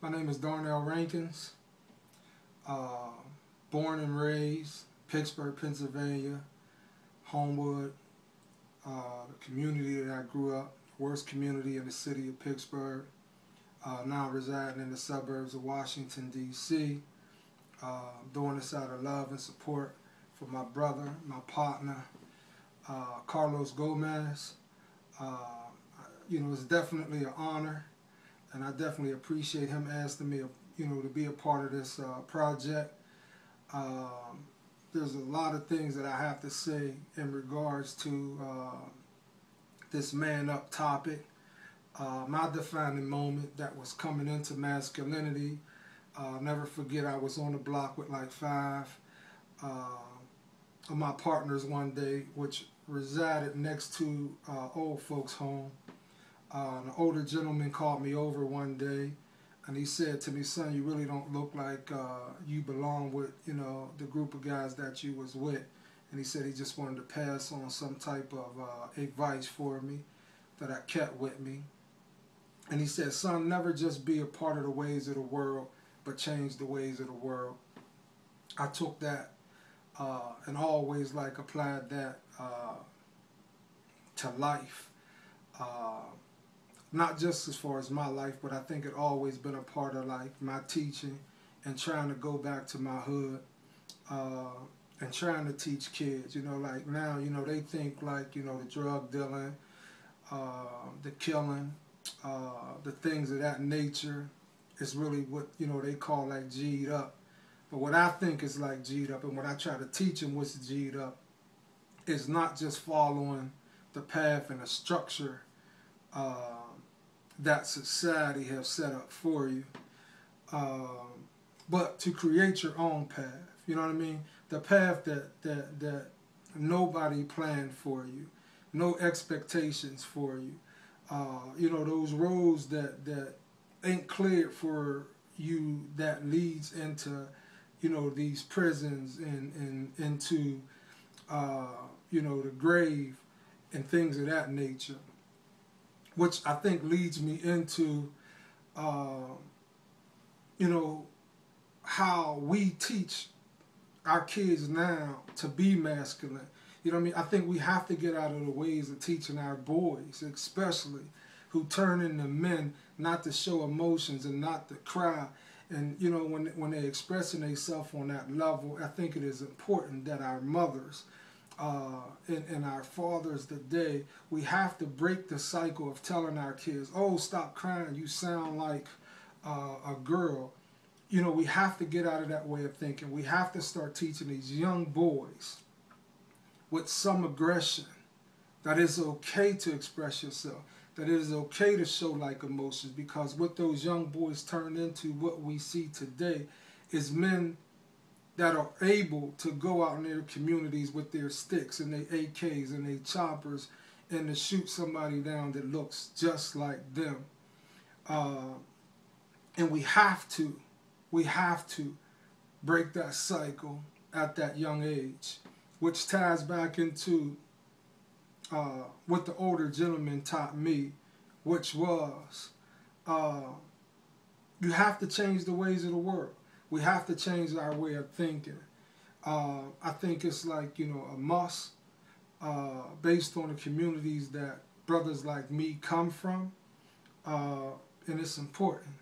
My name is Darnell Rankins, uh, born and raised Pittsburgh, Pennsylvania, Homewood, the community that I grew up, worst community in the city of Pittsburgh, now residing in the suburbs of Washington, D.C., doing this out of love and support for my brother, my partner, Carlos Gomez. It's definitely an honor, and I definitely appreciate him asking me, to be a part of this project. There's a lot of things that I have to say in regards to this man up topic. My defining moment that was coming into masculinity. Never forget, I was on the block with like five of my partners one day, which resided next to old folks' home. An older gentleman called me over one day, and he said to me, "Son, you really don't look like you belong with, the group of guys that you was with." And he said he just wanted to pass on some type of advice for me that I kept with me. And he said, "Son, never just be a part of the ways of the world, but change the ways of the world." I took that and always applied that to life. Not just as far as my life, but I think it always been a part of my teaching and trying to go back to my hood and trying to teach kids. Now, they think the drug dealing, the killing, the things of that nature is really what, they call G'd up. But what I think is G'd up, and what I try to teach them what's G'd up, is not just following the path and the structure that society has set up for you, but to create your own path. You know what I mean? The path that nobody planned for you, no expectations for you. Those roads that ain't cleared for you, that leads into, these prisons and into, the grave and things of that nature. Which I think leads me into, how we teach our kids now to be masculine. I think we have to get out of the ways of teaching our boys, especially, who turn into men, not to show emotions and not to cry. And, when they're expressing themselves on that level, I think it is important that our mothers and our fathers today, we have to break the cycle of telling our kids, "Oh, stop crying, you sound like a girl." We have to get out of that way of thinking. We have to start teaching these young boys with some aggression that it's okay to express yourself, that it is okay to show emotions, because what those young boys turn into, what we see today, is men that are able to go out in their communities with their sticks and their AKs and their choppers and to shoot somebody down that looks just like them. And we have to break that cycle at that young age, which ties back into what the older gentleman taught me, which was you have to change the ways of the world. We have to change our way of thinking. I think it's a must based on the communities that brothers like me come from, and it's important.